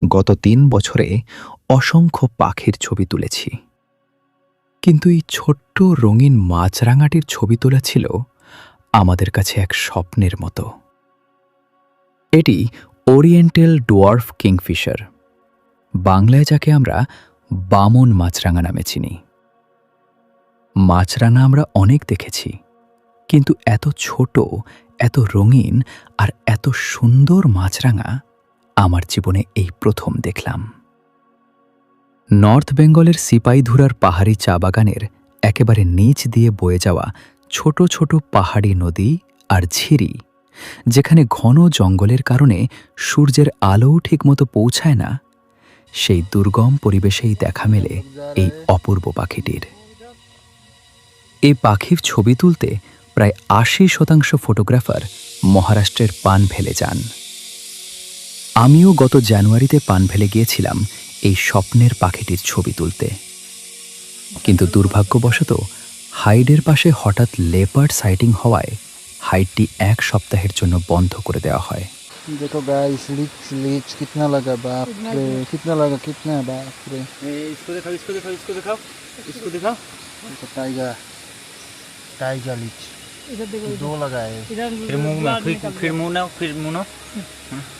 গত ৩ বছরে অসংখ্য পাখির ছবি তুলেছি, কিন্তু এই ছোট্ট রঙিন মাছরাঙাটির ছবি তোলা ছিল আমাদের কাছে এক স্বপ্নের মতো। এটি ওরিয়েন্টাল ডোয়ার্ফ কিংফিশার, বাংলায় যাকে আমরা বামন মাছরাঙা নামে চিনি। মাছরাঙা আমরা অনেক দেখেছি, কিন্তু এত ছোট, এত রঙিন আর এত সুন্দর মাছরাঙা আমার জীবনে এই প্রথম দেখলাম। নর্থ বেঙ্গলের সিপাহীধুরার পাহাড়ি চা বাগানের একেবারে নিচ দিয়ে বয়ে যাওয়া ছোট ছোট পাহাড়ি নদী আর ঝিরি, যেখানে ঘন জঙ্গলের কারণে সূর্যের আলোও ঠিকমতো পৌঁছায় না, সেই দুর্গম পরিবেশেই দেখা মেলে এই অপূর্ব পাখিটির। এই পাখির ছবি তুলতে প্রায় ৮০% ফটোগ্রাফার মহারাষ্ট্রের পানভেলে যান। আমিও গত জানুয়ারিতে পানভেলে গিয়েছিলাম এই স্বপ্নের পাখিটির ছবি তুলতে, কিন্তু দুর্ভাগ্যবশত হাইডের পাশে হঠাৎ লেপার্ড সাইটিং হওয়ায় হাইডটি ১ সপ্তাহের জন্য বন্ধ করে দেওয়া হয়। देखो गाइस, लीच लीच कितना लगा, बाप रे कितना लगा, कितना बाप रे। इसको दिखाओ, इसको दिखाओ, इसको दिखाओ, इसको दिखाओ। देखो टाइगर, टाइगर लीच इधर देखो, 2 लगा है, इधर फिर मुंह में, फिर मुंह ना, फिर मुंह ना।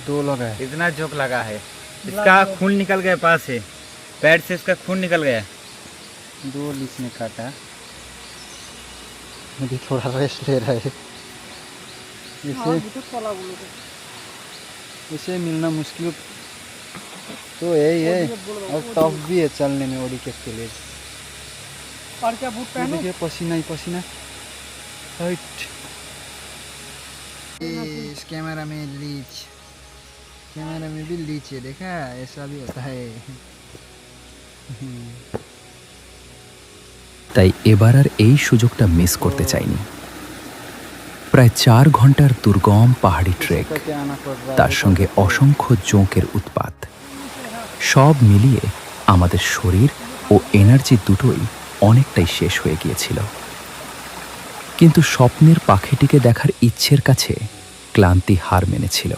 2 लगा है। इतना जोक लगा है, इसका खून निकल गया पास से, पैर से इसका खून निकल गया। 2 लीच ने काटा, अभी थोड़ा रेस्ट ले रहा है। इसे मिलना मुश्किल तो यही है, और टफ भी है चलने में ओडी के लिए। और क्या बूट पहनो? देखिए पसीना ही पसीना। हाइट इस कैमरा में लीच, कैमरा में भी लीच है, देखा ऐसा भी होता है। তাই এবার আর এই সুযোগটা মিস করতে চাইনি। প্রায় ৪ ঘন্টার দুর্গম পাহাড়ি ট্রেক, करके आना पड़ रहा তার সঙ্গে অসংখ্য জোঁকের উৎপাত, সব মিলিয়ে আমাদের শরীর ও এনার্জি দুটোই অনেকটাই শেষ হয়ে গিয়েছিল। কিন্তু স্বপ্নের পাখিটিকে দেখার ইচ্ছের কাছে ক্লান্তি হার মেনেছিল।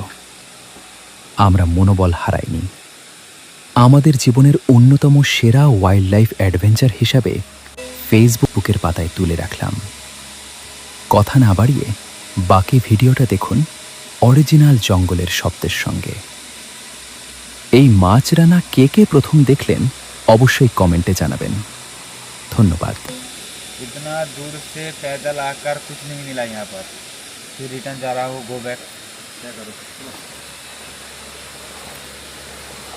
আমরা মনোবল হারাইনি। আমাদের জীবনের অন্যতম সেরা ওয়াইল্ড লাইফ অ্যাডভেঞ্চার হিসাবে ফেসবুকের পাতায় তুলে রাখলাম। কথা না বাড়িয়ে বাকি ভিডিওটা দেখুন অরিজিনাল জঙ্গলের শব্দের সঙ্গে। এই মাছরাঙা কে কে প্রথম দেখলেন অবশ্যই কমেন্টে জানাবেন। ধন্যবাদ। इतना दूर से पैदल आकर कुछ नहीं मिला यहाँ पर, फिर रिटर्न जा रहा हूँ, गो बैक, क्या करो।